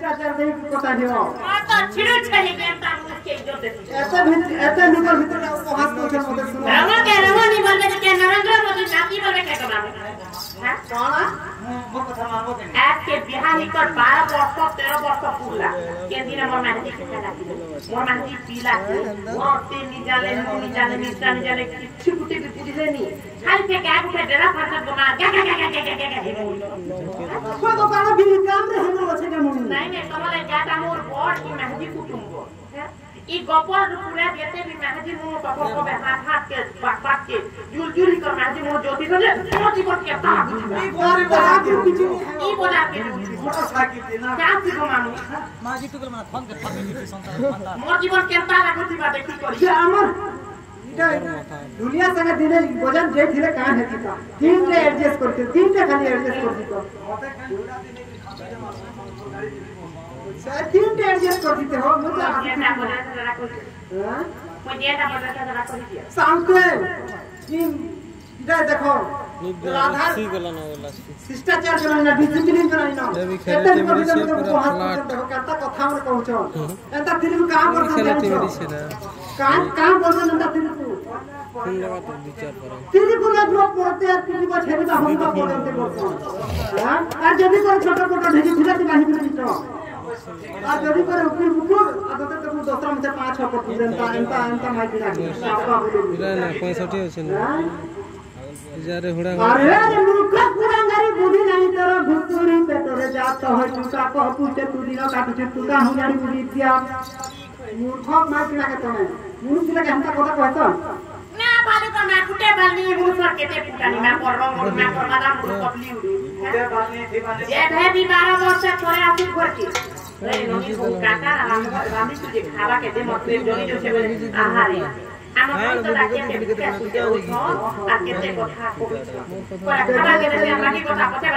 शिष्टाचार दे पता नहीं हो तो छिड़ो छले के तामुस के इज्जत दे ऐसे निकल भीतर को हाथ को मत सुनो रवा नहीं बोल के नरेंद्र मोदी नाती बोले के कमा हां कौन मो कथा मानो के आपके बिहार निकट 12 वर्ष 13 वर्ष पूरा के दिन मोर मानती के लागी मोर मानती पीला मोर ते निजाले किछि गुटे भी पुदिले नी खाली पे क्या गुटे डेरा फाटा बना को तो काना भी काम रे हम আছে কেমন नहीं तमले जाता मोर बड़ की मेहदी कुटुंब ई गपर पूरा देते भी मेहदी मो पको को हाथ के बाक के जुल कर मेहदी मो ज्योति से मोती को के ता ई बड़ा के पीछे ई बड़ा के मोटर साइकिल ना क्या थी मामू माजी टुकल माने फोन के फाटी दिते संसार मोर जीवन केता लागुती बा देखी करी हमर दुनिया संगे दिने वजन जे थिले का हेती का तीन रे एडजस्ट करते तीन रे खाली एडजस्ट करती तो मते खाली उड़ा दिने सर तीन रे एडजस्ट कर दीते हो मुझे ये बोला जरा कुछ हां कोई देता बोला जरा कुछ शाम को तीन इधर देखो राधा सी गला ना बोला शिष्टाचार करना ना डिसिप्लिन करना जब खेलते मेरी से पूरा फ्लैट देखो करता कथा में कहछो एता फिल्म काम करता खेलते मेरी से ना काम बोलते नंदा फिल्म कौन लगा तो विचार करो तीन गुना जो पढ़ते हैं तीन को छेड़ी का हम का पढ़ते करते हां और जब भी कोई छोटा छोटा ढेकी फिरत नहीं फिरत तो और जब भी कोई ऊपर आदत तो दूसरा में 5-6 पट्टी जनता माइक लागे ना 65 আছে না যারে হুড়া अरे मूर्ख कुरांगारी बुद्धि नहीं तेरा घुसुरी पेटरे जात है तुका को पूछे तू दिन काटु तू का हुंगारी बुद्धि दिया मूर्ख माइक लागे तो नहीं मूर्ख लगे हमका কথা कहतो ना बालू का मैं कुटे बालनी मुंह पर केते पुटानी मैं पर मादाम मुंह पपली उड़ी कुटे बालनी थी बालनी ये भेदी 12 वर्ष से थोड़े आसी घर की रे ननी को काका रामी तुझे खावा के दे मतलब जनी जो से आहारे हम तो लागे के सुते हो आ केते কথা কবি পড়া খাবা के दे बाकी কথা কথা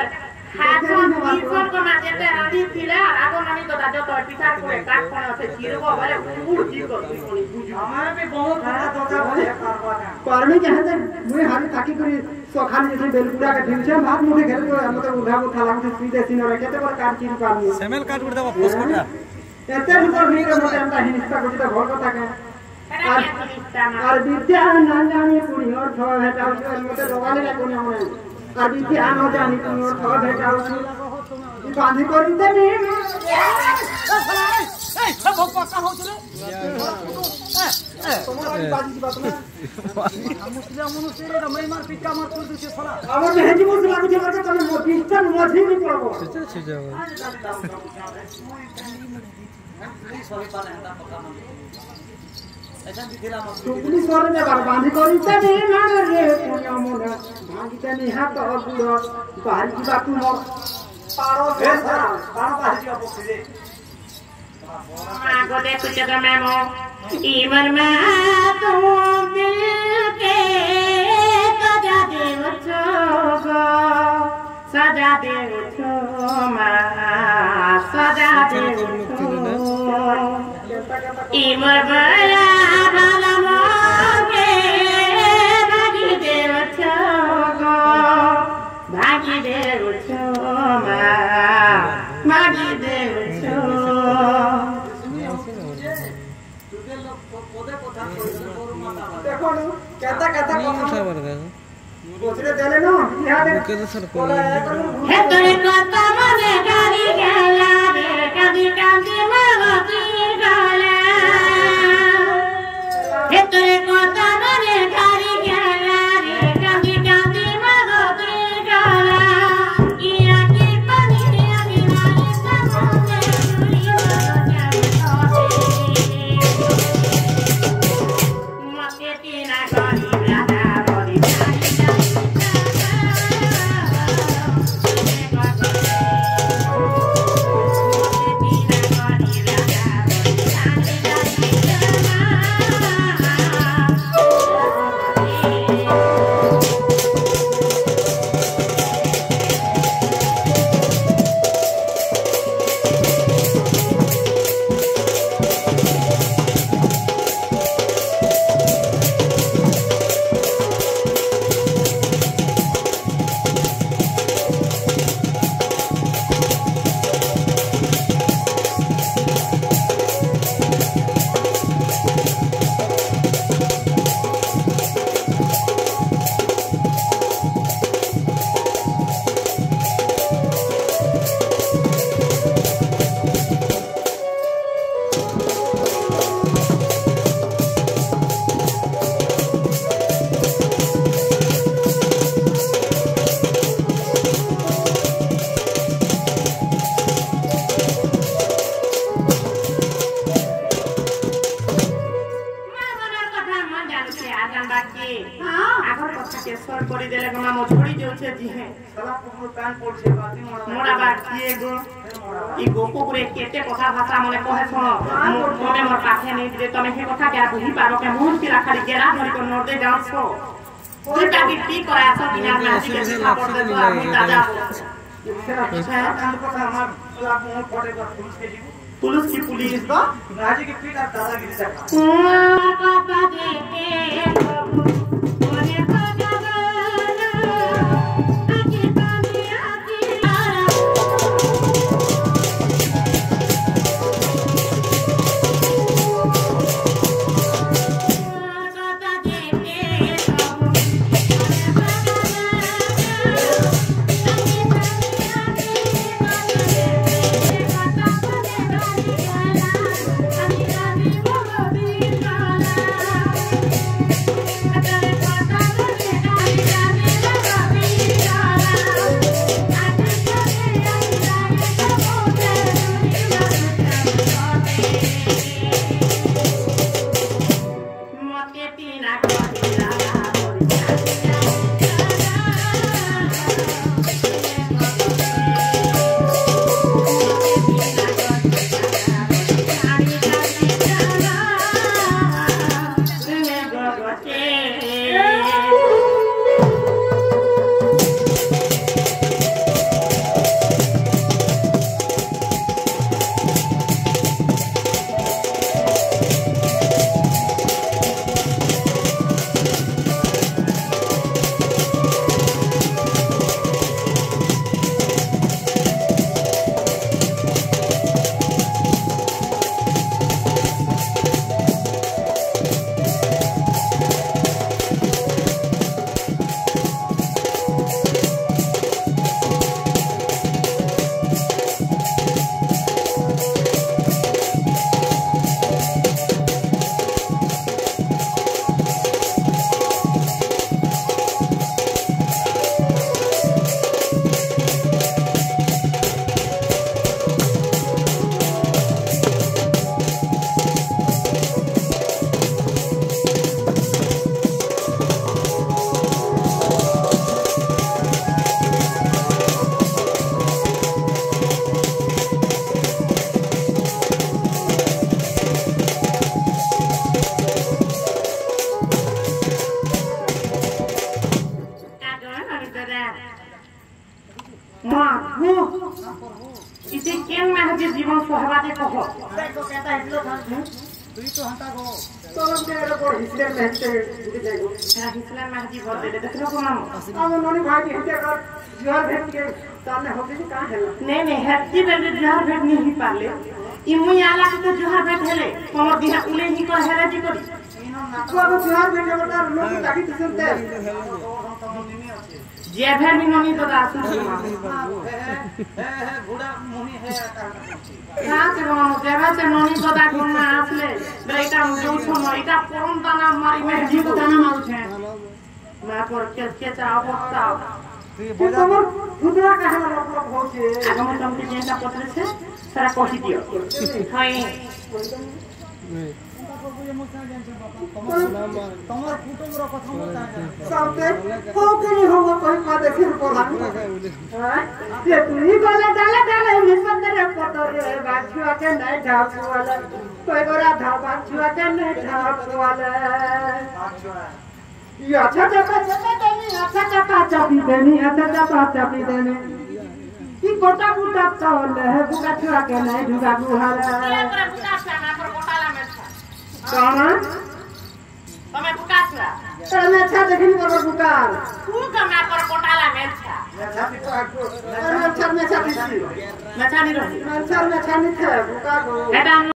हाथन ईफोन को माते ते रानी थिला आगो ननी तो दाजो तो पिसार को काट कोन আছে চিরগো বলে উড় জি कर कोनी बुझी हमारे भी बहुत কথা भले करबा करने के है मुई हाथ ताकी करी सोखान जैसे बेलपुरा के ढिल से भात मुठे घेर को हम तो उठा उठा लागते सीधे सीने रे केते पर काट चिर पानी सेमेल काट उड़ देबो पोस कोटा एते भी कर नहीं मते हमता हिस्सा को तो घर कथा के और विद्या ना जाने कुड़ी और थो हेटा मते रोगाले ना कोनी हमने और विद्या न जाने कुड़ी और थो हेटा ई बांधी करी दे नी ए सब पक्का हो चले तुम्हारी बाजी की बात ना मुस्लिम मनुष्य रे मैं मार पिक्का मार कर दे छला हमर मेहदी मुस लागु जे बरका तने मोटिस्टन मोझी नहीं पड़बो छे जाओ सभी पाले हंदा पक्का मन ऐसा दिला मत टुकली सोरे में बांधी करी तने ना रे कोना मोना भागी तने हाथ अगुड़ बाहर की बात मोर पारो पारो बाहर की अपोक्सी दे मागो दे कुछ का मेमो इमर में तो दिल के सजा दे उठोगो सजा दे उठो मां सजा दे उठो इमर बड़ा भला मोगे भागी दे उठोगो भागी दे उठो मां भागी दे उठो देखो नो कहता उठा बरगा दूसरे देले नो यहां के तो सर को हे तोरे कता मने गाड़ी गला रे कदी कांदी मगती गला हे तोरे कता मने गाड़ी गला रे कदी कांदी मगती गला किया की पानी आगे वाले समुद्र दूरी हो मते तीना गाड़ी राधा बड़ी होचे जी है साला को कान पड़ छे बाती मोड़ा बात ये गो ई गोको पुरे केते कथा भाषा मने कहे सुनो तमे मोर पाखे नहीं दे तमे हे कथा के बुझी पारो के मुंह की राखाली गेरा धरि को नोर दे जाओ छो कोई ताकि टी करा सब बिना नाची के सिखा पड़ते तो आदमी ताजा पुलिस की पुलिस का राजी की पीठ और दादागिरी इसे केन में हजे जीवन सोहबाते कहो तो कहता है इसलो था तू तो हंता को तो हम तेरे को हिस्से में हंते उठ जाएगो तेरा हिस्सा में हजी भर दे देखलो को नाम अब नोनी भाई के हिस्से कर जोर भेट के सामने होके जी कहां है नहीं हैप्पी बर्थडे जोहर भेट नहीं पाले ई मुई आला के तो जोहर भेट हेले हमर दिहा उले ही कर हेले जी करी को अब जोहर भेट बता लोग ताकि tu सुनते जे भेट भी नोनी तो दा सुन घोड़ा मोही है हां से बोलो जेबे से नोनी तो दा कोन ना आसले बेटा मुझे सुनो इटा परम दाना मारी में जी को दाना मारू छे मैं पर के चाव पक्का तू तमर खुदरा का है मतलब हो छे आगम तुमके जेंटा पत्र छे सारा कहि दियो हाय तमर कुटुम रो कथा बता साउते हो के हो कोई का देखे कोला हां ये तुनी बोले डाले मिसन दे पतर रे बाछुआ के नहीं ढाप वाला कोई गोरा धा बाछुआ के नहीं ढाप वाला ये अच्छा चपा चापी देनी ई कोटा कोटा चावल है बुका छुआ के नहीं ढुका बुहारा ये पर बुका छना पर कोटाला में काना તમે બુકા છો તમે છા દેખી પર બુકાર તું કમે પર કોટાલા મેલ છે છાતી તો આકો મેં છાતી મેં છાની રહી મેં છાની છે બુકા को એટા